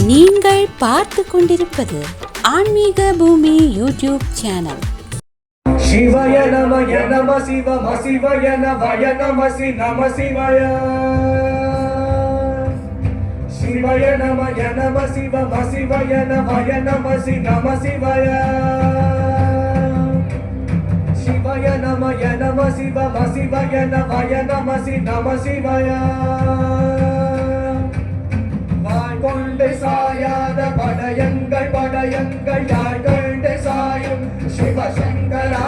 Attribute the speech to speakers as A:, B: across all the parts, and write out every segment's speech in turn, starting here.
A: நீங்கள் பார்த்து கொண்டிருப்பது ஆன்மீக பூமி யூடியூப் சேனல்.
B: சிவய நமய நம சிவம சிவய நமய நம சி நம சிவய. சிவய நமய நம சிவம சிவய நமய நம சி நம சிவய. சிவய நமய நம சிவம சிவய நமய நம சி நம சிவய. கொண்டு சாயாத படயங்கள் படயங்கள் யாழ் கண்டு சாயும் சிவசங்கரா.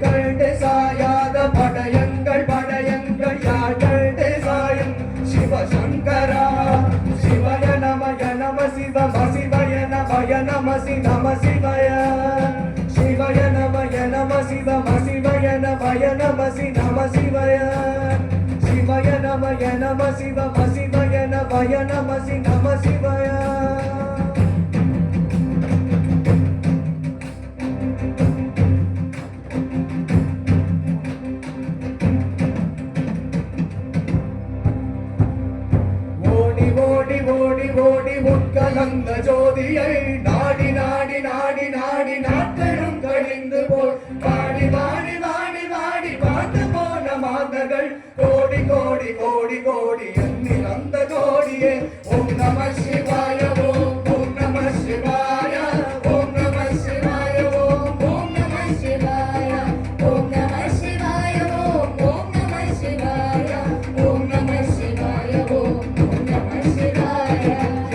B: கண்டு சாயாத படயங்கள் படயங்கள் யாழ் கண்டு சாயும் சிவசங்கரா. சிவய நமய நம சிவம சிவய நமய நம சி நம சிவய. சிவய நமய நம சிவம சிவய நமய நம சி நம சிவய. சிவய நமய நம சிவம சிவய நமய நம சி நம சிவய. ஓடி ஓடி ஓடி ஓடி உட்கலந்த ஜோதியை நாடி நாடி நாடி நாடி நாட்களும் கழிந்து போய் பாடி பாடி பாடி பாடி பார்த்து போன மாதர்கள் கோடி கோடி கோடி கோடி எண்ணில் அந்த கோடியே. ஓம் நம சிவாய ஓம் ஓம் நம சிவாய ஓம் நம சிவாய ஓம் ஓம் நம சிவாய ஓம் நம சிவாய ஓம் ஓம் நம சிவாய ஓம் நம சிவாய ஓம் ஓம் நம சிவாய.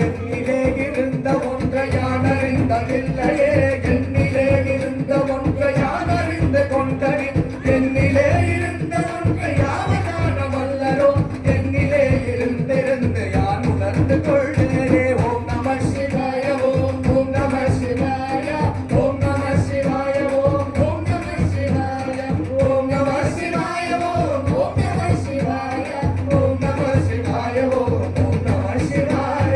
B: என்னிலே இருந்த ஒன்றை யான் அறிந்ததில்லையே, என்னிலே இருந்த ஒன்றை யான் அறிந்து கொண்டேன். என்னிலே இருந்த ஒன்றை யாவதான வல்லரோ, என்னிலே இருந்திருந்து யான் உணர்ந்து கொள்கிறே. ஓம் நம சிவாய ஓம் ஓம் நம சிவாய ஓம் நம சிவாய ஓம் ஓம் நம சிவாய ஓம் நம சிவாய ஓம் ஓம் நம சிவாய ஓம் நம சிவாய ஓம் ஓம் நம சிவாய.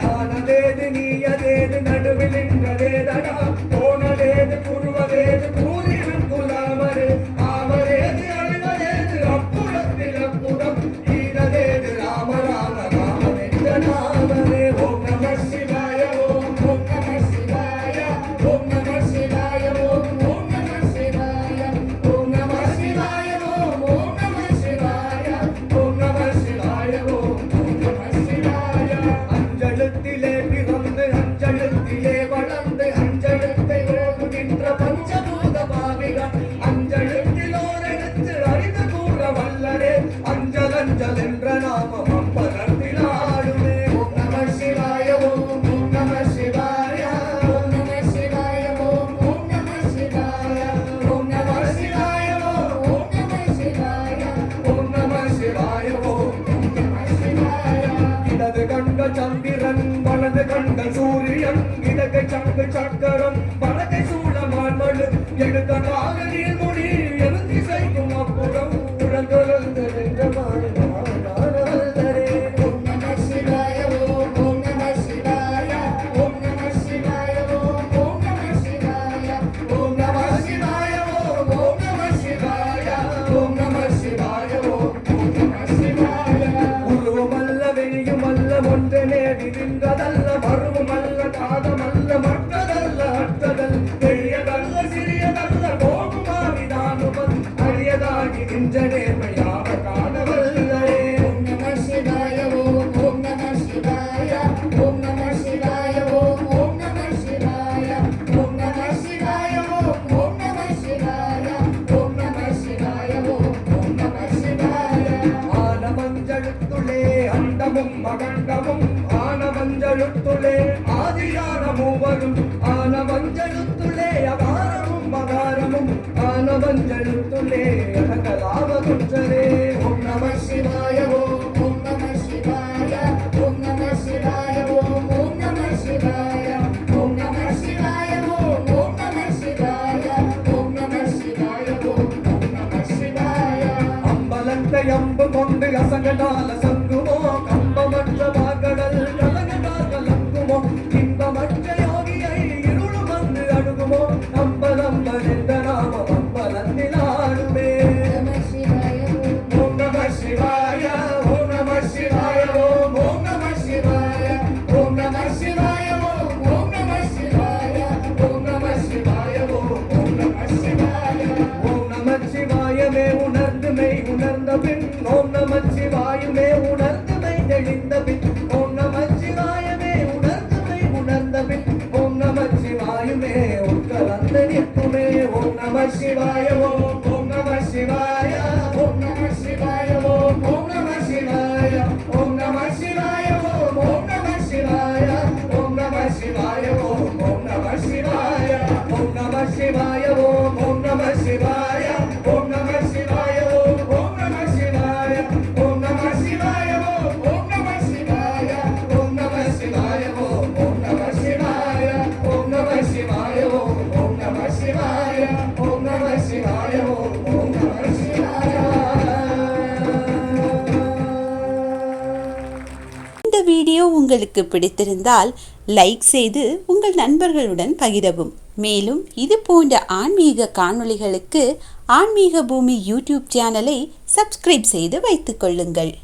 B: நானதேது நீயதேது நடுவில் நின்றதேதடா, போனதேது புருவதேது பூரிவன் குலாமரே. ஆமரேது அழுவதேது அப்புறத்தில் அப்புறம் ஈனதேது ராம ராம ராமனென்ற நாமரே. ஓம் நம சிவாய ஓம் ஓம் நம சிவாய ஓம் நம சிவாய ஓம் ஓம் நம சிவாய ஓம் நம சிவாய ஓம் ஓம் நம சிவாய ஓம் நம சிவாய ஓம் ஓம் நம சிவாய. அஞ்செழுத்திலே பிறந்து அஞ்செழுத்திலே வளர்ந்து அஞ்செழுத்தை ஓதுகின்ற பஞ்சபூத பாவிகள் அஞ்செழுத்தில் ஓரெழுத்து அறிந்து கூற வல்லரே. அஞ்சல் அஞ்சல் என்ற நாமம் அம்பலத்தில் ஆடுமே. ஓம் நம சிவாய ஓம் ஓம் நம சிவாய ஓம் நம சிவாய ஓம் ஓம் நம சிவாய ஓம் நம சிவாய ஓம் ஓம் நம சிவாய ஓம் நம சிவாய ஓம் ஓம் நம சிவாய. இடது கண்கள் சந்திரன் வலது கண்கள் சூரியன் இடகை சங்கு சக்கரம் வலகை சூழமான் மழு எடுத்த கால நீர்மொழி எழுதி செய்யும் அப்புறம் உடல்கொழுந்து நின்ற மாணவரே. ஓம் நம சிவாய ஓம் ஓம் நம சிவாய ஓம் நம சிவாய ஓம் ஓம் நம சிவாய ஓம் நம சிவாய ஓம் ஓம் நம சிவாய ஓம் நம சிவாய ஓம் ஓம் நம சிவாய. உருவமல்ல வெளியுமல்ல ஒன்று நேடி நின்றதல்ல, மருவமல்ல காதமல்ல மற்றதல்ல அற்றதல், பெரியதல்ல சிறியதல்ல கோபுமாவிதானுவல் அரியதாகி நின்ற நேர்மையாக காணவல்லரே. ஓம் நம சிவாய ஓம் ஓம் நம சிவாய ஓம் நம சிவாய ஓம் ஓம் நம சிவாய ஓம் நம சிவாய ஓம் ஓம் நம சிவாய ஓம் நம சிவாய ஓம் ஓம் நம சிவாய. ஆனவஞ்சழுத்துளே அண்டமும் மகண்டமும் ஆனவஞ்சழுத்துளே ஆதியான மூவரும் ஆனவஞ்சழுத்துளே அகாரமும் மகாரமும் ஆனவஞ்சழுத்துளே அகலாவகுன்றரே. ஓம் நம சிவாய ஓம் ஓம் நம சிவாய ஓம் நம சிவாய ஓம் ஓம் நம சிவாய ஓம் நம சிவாய ஓம் ஓம் நம சிவாய ஓம் நம சிவாய ஓம் ஓம் நம சிவாய. அம்பலத்தை அம்பு கொண்டு அசங்கடால சங்குமோ, கம்பமற்ற வாகடல் கலகடால் கலங்குமோ, இன்பமற்ற யோகியை இருளும் வந்து அணுகுமோ, அம்பலம்பல் என்ற நாமம் அம்பலத்தில் ஆடுமே. ஓம் நம சிவாய ஓம் நம சிவாய ஓம் ஓம் நம சிவாய ஓம் நம
A: உங்களுக்கு பிடித்திருந்தால் லைக் செய்து உங்கள் நண்பர்களுடன் பகிரவும். மேலும் இது போன்ற ஆன்மீக காணொளிகளுக்கு ஆன்மீக பூமி யூடியூப் சேனலை சப்ஸ்கிரைப் செய்து வைத்துக் கொள்ளுங்கள்.